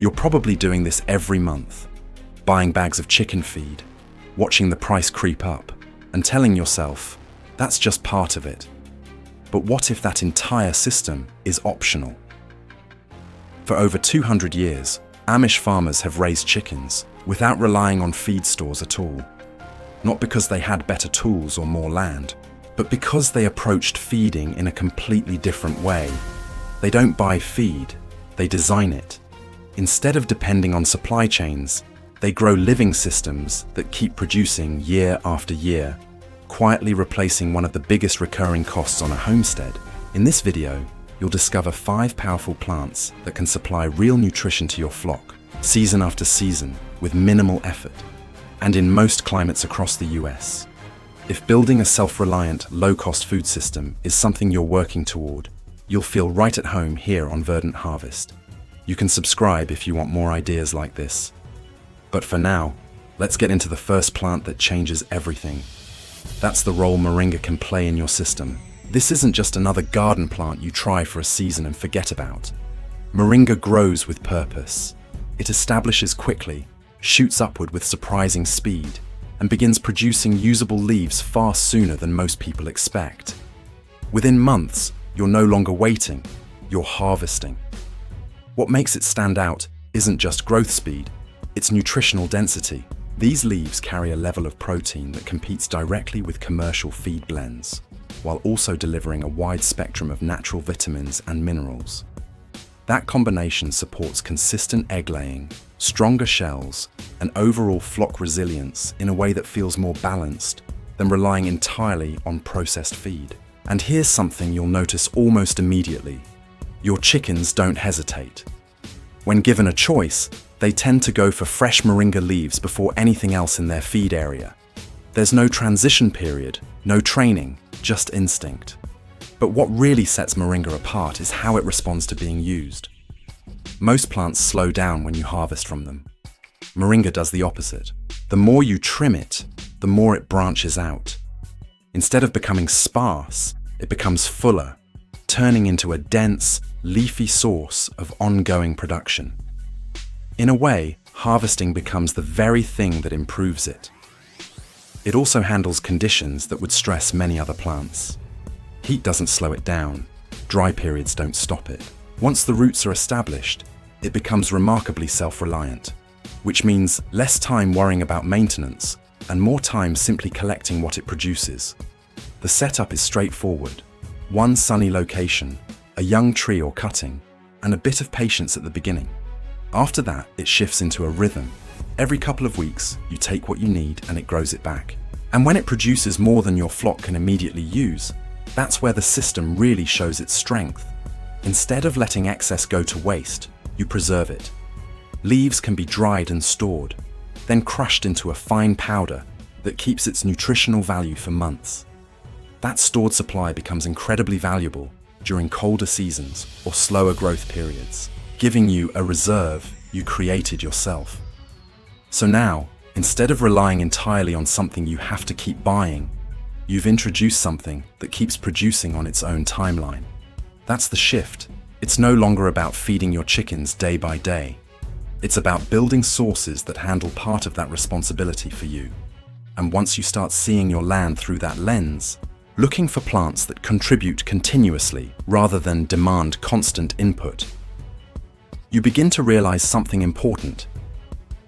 You're probably doing this every month, buying bags of chicken feed, watching the price creep up, and telling yourself, that's just part of it. But what if that entire system is optional? For over 200 years, Amish farmers have raised chickens without relying on feed stores at all. Not because they had better tools or more land, but because they approached feeding in a completely different way. They don't buy feed, they design it. Instead of depending on supply chains, they grow living systems that keep producing year after year, quietly replacing one of the biggest recurring costs on a homestead. In this video, you'll discover 5 powerful plants that can supply real nutrition to your flock, season after season, with minimal effort, and in most climates across the US. If building a self-reliant, low-cost food system is something you're working toward, you'll feel right at home here on Verdant Harvest. You can subscribe if you want more ideas like this. But for now, let's get into the first plant that changes everything. That's the role moringa can play in your system. This isn't just another garden plant you try for a season and forget about. Moringa grows with purpose. It establishes quickly, shoots upward with surprising speed, and begins producing usable leaves far sooner than most people expect. Within months, you're no longer waiting, you're harvesting. What makes it stand out isn't just growth speed, it's nutritional density. These leaves carry a level of protein that competes directly with commercial feed blends, while also delivering a wide spectrum of natural vitamins and minerals. That combination supports consistent egg laying, stronger shells, and overall flock resilience in a way that feels more balanced than relying entirely on processed feed. And here's something you'll notice almost immediately. Your chickens don't hesitate. When given a choice, they tend to go for fresh moringa leaves before anything else in their feed area. There's no transition period, no training, just instinct. But what really sets moringa apart is how it responds to being used. Most plants slow down when you harvest from them. Moringa does the opposite. The more you trim it, the more it branches out. Instead of becoming sparse, it becomes fuller, turning into a dense, leafy source of ongoing production. In a way, harvesting becomes the very thing that improves it. It also handles conditions that would stress many other plants. Heat doesn't slow it down, dry periods don't stop it. Once the roots are established, it becomes remarkably self-reliant, which means less time worrying about maintenance and more time simply collecting what it produces. The setup is straightforward. One sunny location, a young tree or cutting, and a bit of patience at the beginning. After that, it shifts into a rhythm. Every couple of weeks, you take what you need and it grows it back. And when it produces more than your flock can immediately use, that's where the system really shows its strength. Instead of letting excess go to waste, you preserve it. Leaves can be dried and stored, then crushed into a fine powder that keeps its nutritional value for months. That stored supply becomes incredibly valuable during colder seasons or slower growth periods, giving you a reserve you created yourself. So now, instead of relying entirely on something you have to keep buying, you've introduced something that keeps producing on its own timeline. That's the shift. It's no longer about feeding your chickens day by day. It's about building sources that handle part of that responsibility for you. And once you start seeing your land through that lens, looking for plants that contribute continuously rather than demand constant input, you begin to realize something important.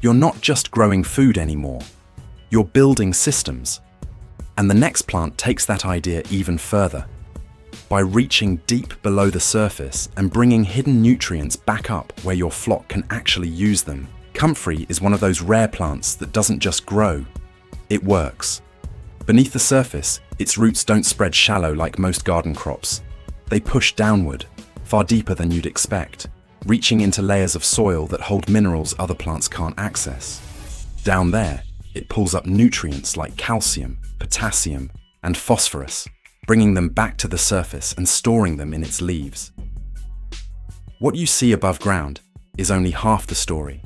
You're not just growing food anymore, you're building systems. And the next plant takes that idea even further. By reaching deep below the surface and bringing hidden nutrients back up where your flock can actually use them, comfrey is one of those rare plants that doesn't just grow, it works. Beneath the surface, its roots don't spread shallow like most garden crops. They push downward, far deeper than you'd expect, reaching into layers of soil that hold minerals other plants can't access. Down there, it pulls up nutrients like calcium, potassium, and phosphorus, bringing them back to the surface and storing them in its leaves. What you see above ground is only half the story.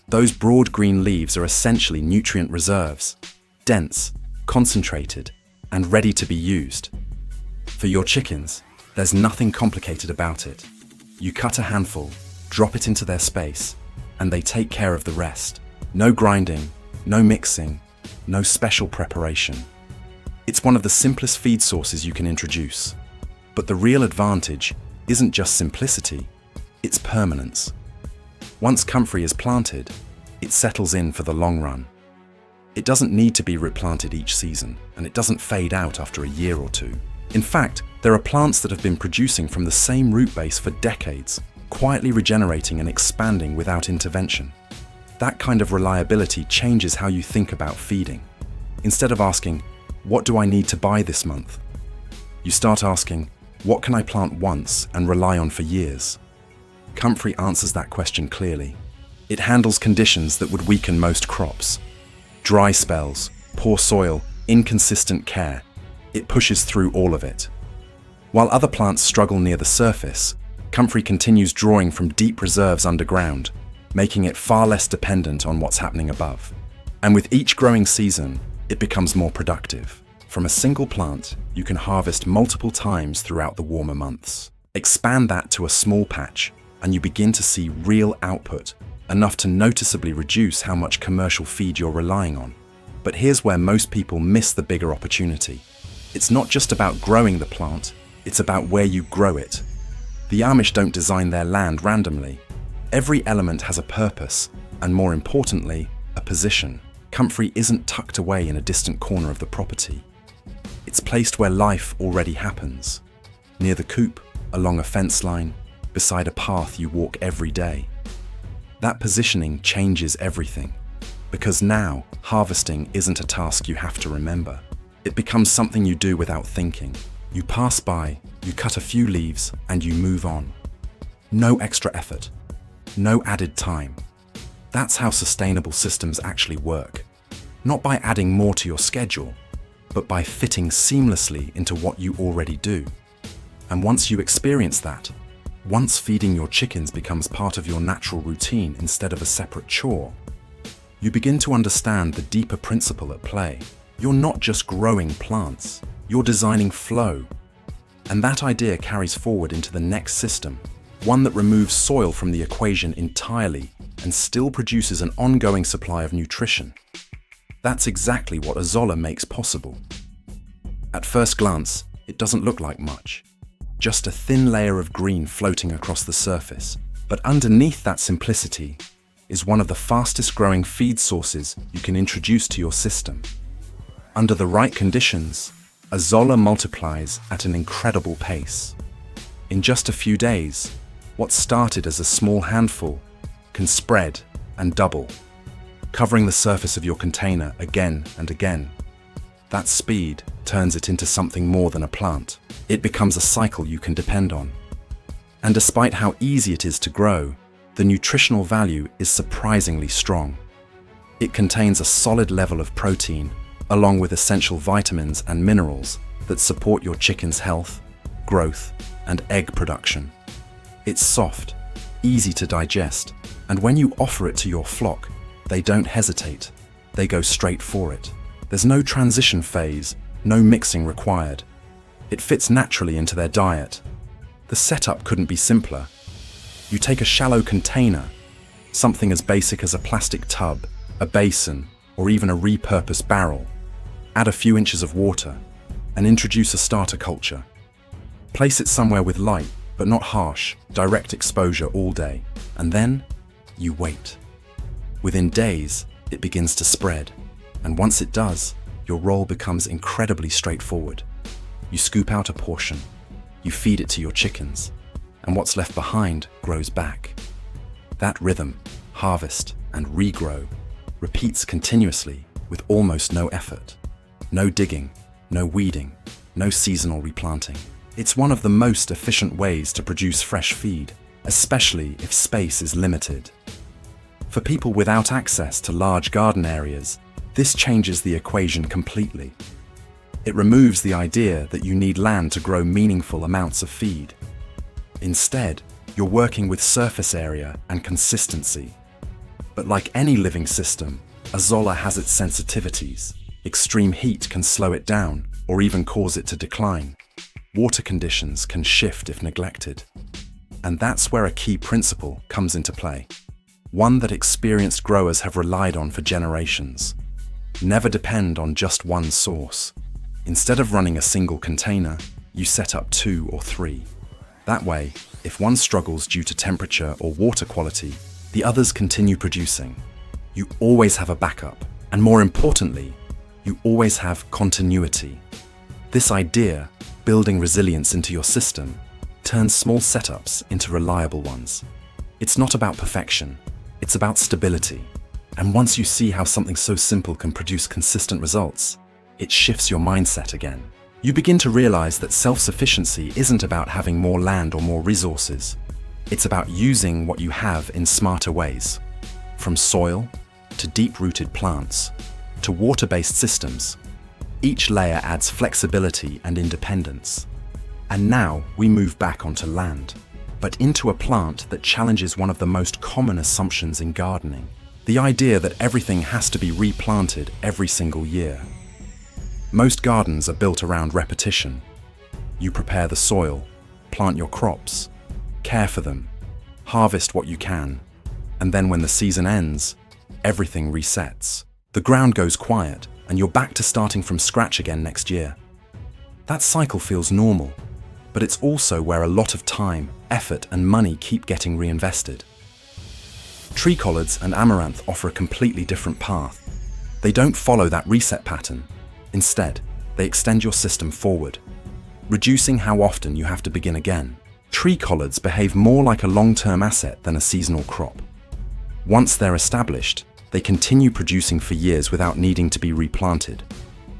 Those broad green leaves are essentially nutrient reserves, dense, concentrated, and ready to be used. For your chickens, there's nothing complicated about it. You cut a handful, drop it into their space, and they take care of the rest. No grinding, no mixing, no special preparation. It's one of the simplest feed sources you can introduce. But the real advantage isn't just simplicity, it's permanence. Once comfrey is planted, it settles in for the long run. It doesn't need to be replanted each season, and it doesn't fade out after a year or two. In fact, there are plants that have been producing from the same root base for decades, quietly regenerating and expanding without intervention. That kind of reliability changes how you think about feeding. Instead of asking, "What do I need to buy this month?" you start asking, "What can I plant once and rely on for years?" Comfrey answers that question clearly. It handles conditions that would weaken most crops. Dry spells, poor soil, inconsistent care. It pushes through all of it. While other plants struggle near the surface, comfrey continues drawing from deep reserves underground, making it far less dependent on what's happening above. And with each growing season, it becomes more productive. From a single plant, you can harvest multiple times throughout the warmer months. Expand that to a small patch, and you begin to see real output, enough to noticeably reduce how much commercial feed you're relying on. But here's where most people miss the bigger opportunity. It's not just about growing the plant, it's about where you grow it. The Amish don't design their land randomly. Every element has a purpose, and more importantly, a position. Comfrey isn't tucked away in a distant corner of the property. It's placed where life already happens. Near the coop, along a fence line, beside a path you walk every day. That positioning changes everything, because now harvesting isn't a task you have to remember. It becomes something you do without thinking. You pass by, you cut a few leaves, and you move on. No extra effort, no added time. That's how sustainable systems actually work. Not by adding more to your schedule, but by fitting seamlessly into what you already do. And once you experience that, once feeding your chickens becomes part of your natural routine instead of a separate chore, you begin to understand the deeper principle at play. You're not just growing plants, you're designing flow. And that idea carries forward into the next system, one that removes soil from the equation entirely and still produces an ongoing supply of nutrition. That's exactly what Azolla makes possible. At first glance, it doesn't look like much. Just a thin layer of green floating across the surface. But underneath that simplicity is one of the fastest growing feed sources you can introduce to your system. Under the right conditions, Azolla multiplies at an incredible pace. In just a few days, what started as a small handful can spread and double, covering the surface of your container again and again. That speed turns it into something more than a plant. It becomes a cycle you can depend on. And despite how easy it is to grow, the nutritional value is surprisingly strong. It contains a solid level of protein, along with essential vitamins and minerals that support your chicken's health, growth, and egg production. It's soft, easy to digest, and when you offer it to your flock, they don't hesitate. They go straight for it. There's no transition phase, no mixing required. It fits naturally into their diet. The setup couldn't be simpler. You take a shallow container, something as basic as a plastic tub, a basin, or even a repurposed barrel. Add a few inches of water, and introduce a starter culture. Place it somewhere with light, but not harsh, direct exposure all day. And then, you wait. Within days, it begins to spread. And once it does, your role becomes incredibly straightforward. You scoop out a portion, you feed it to your chickens, and what's left behind grows back. That rhythm, harvest and regrow, repeats continuously with almost no effort. No digging, no weeding, no seasonal replanting. It's one of the most efficient ways to produce fresh feed, especially if space is limited. For people without access to large garden areas, this changes the equation completely. It removes the idea that you need land to grow meaningful amounts of feed. Instead, you're working with surface area and consistency. But like any living system, Azolla has its sensitivities. Extreme heat can slow it down or even cause it to decline. Water conditions can shift if neglected. And that's where a key principle comes into play. one that experienced growers have relied on for generations. Never depend on just one source. Instead of running a single container, you set up 2 or 3. That way, if one struggles due to temperature or water quality, the others continue producing. You always have a backup, and more importantly, you always have continuity. This idea, building resilience into your system, turns small setups into reliable ones. It's not about perfection, it's about stability. And once you see how something so simple can produce consistent results, it shifts your mindset again. You begin to realize that self-sufficiency isn't about having more land or more resources. It's about using what you have in smarter ways. From soil, to deep-rooted plants, to water-based systems, each layer adds flexibility and independence. And now we move back onto land, but into a plant that challenges one of the most common assumptions in gardening: the idea that everything has to be replanted every single year. Most gardens are built around repetition. You prepare the soil, plant your crops, care for them, harvest what you can, and then when the season ends, everything resets. The ground goes quiet, and you're back to starting from scratch again next year. That cycle feels normal, but it's also where a lot of time, effort, and money keep getting reinvested. Tree collards and amaranth offer a completely different path. They don't follow that reset pattern. Instead, they extend your system forward, reducing how often you have to begin again. Tree collards behave more like a long-term asset than a seasonal crop. Once they're established, they continue producing for years without needing to be replanted.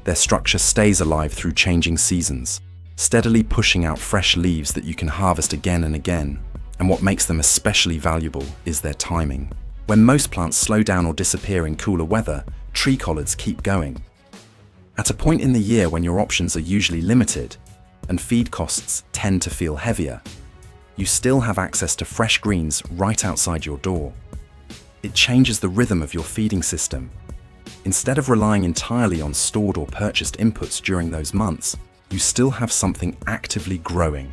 Their structure stays alive through changing seasons, steadily pushing out fresh leaves that you can harvest again and again. And what makes them especially valuable is their timing. When most plants slow down or disappear in cooler weather, tree collards keep going. At a point in the year when your options are usually limited and feed costs tend to feel heavier, you still have access to fresh greens right outside your door. It changes the rhythm of your feeding system. Instead of relying entirely on stored or purchased inputs during those months, you still have something actively growing.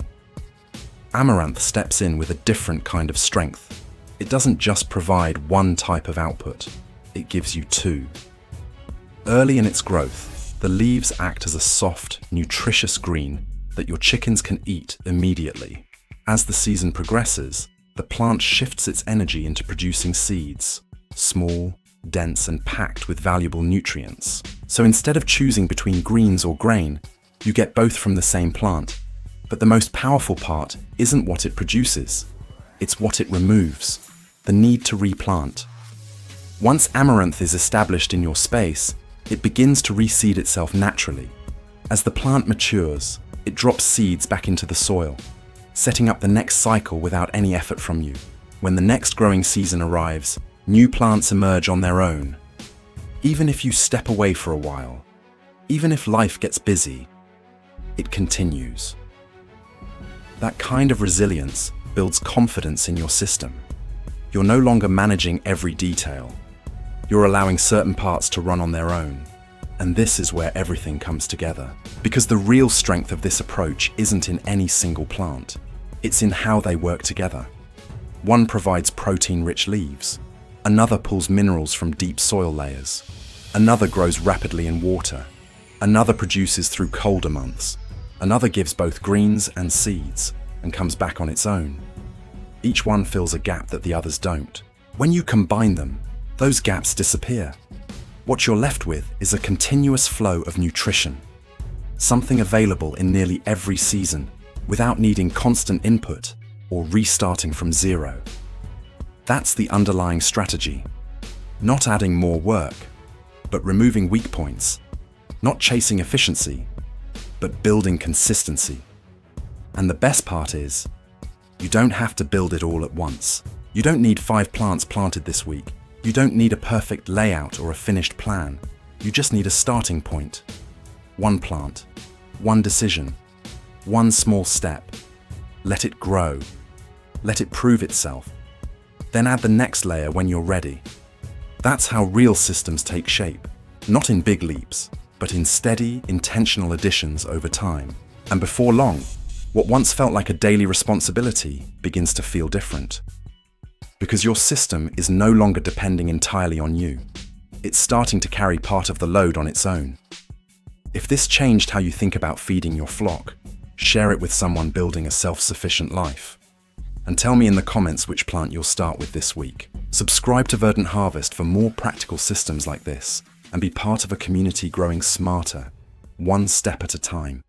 Amaranth steps in with a different kind of strength. It doesn't just provide one type of output, it gives you 2. Early in its growth, the leaves act as a soft, nutritious green that your chickens can eat immediately. As the season progresses, the plant shifts its energy into producing seeds, small, dense, and packed with valuable nutrients. So instead of choosing between greens or grain, you get both from the same plant. But the most powerful part isn't what it produces, it's what it removes: the need to replant. Once amaranth is established in your space, it begins to reseed itself naturally. As the plant matures, it drops seeds back into the soil, setting up the next cycle without any effort from you. When the next growing season arrives, new plants emerge on their own. Even if you step away for a while, even if life gets busy, it continues. That kind of resilience builds confidence in your system. You're no longer managing every detail. You're allowing certain parts to run on their own. And this is where everything comes together. Because the real strength of this approach isn't in any single plant. It's in how they work together. One provides protein-rich leaves. Another pulls minerals from deep soil layers. Another grows rapidly in water. Another produces through colder months. Another gives both greens and seeds and comes back on its own. Each one fills a gap that the others don't. When you combine them, those gaps disappear. What you're left with is a continuous flow of nutrition, something available in nearly every season without needing constant input or restarting from zero. That's the underlying strategy. Not adding more work, but removing weak points. Not chasing efficiency, but building consistency. And the best part is, you don't have to build it all at once. You don't need 5 plants planted this week. You don't need a perfect layout or a finished plan. You just need a starting point. One plant, one decision, one small step. Let it grow. Let it prove itself. Then add the next layer when you're ready. That's how real systems take shape. Not in big leaps, but in steady, intentional additions over time. And before long, what once felt like a daily responsibility begins to feel different. Because your system is no longer depending entirely on you. It's starting to carry part of the load on its own. If this changed how you think about feeding your flock, share it with someone building a self-sufficient life. And tell me in the comments which plant you'll start with this week. Subscribe to Verdant Harvest for more practical systems like this, and be part of a community growing smarter, one step at a time.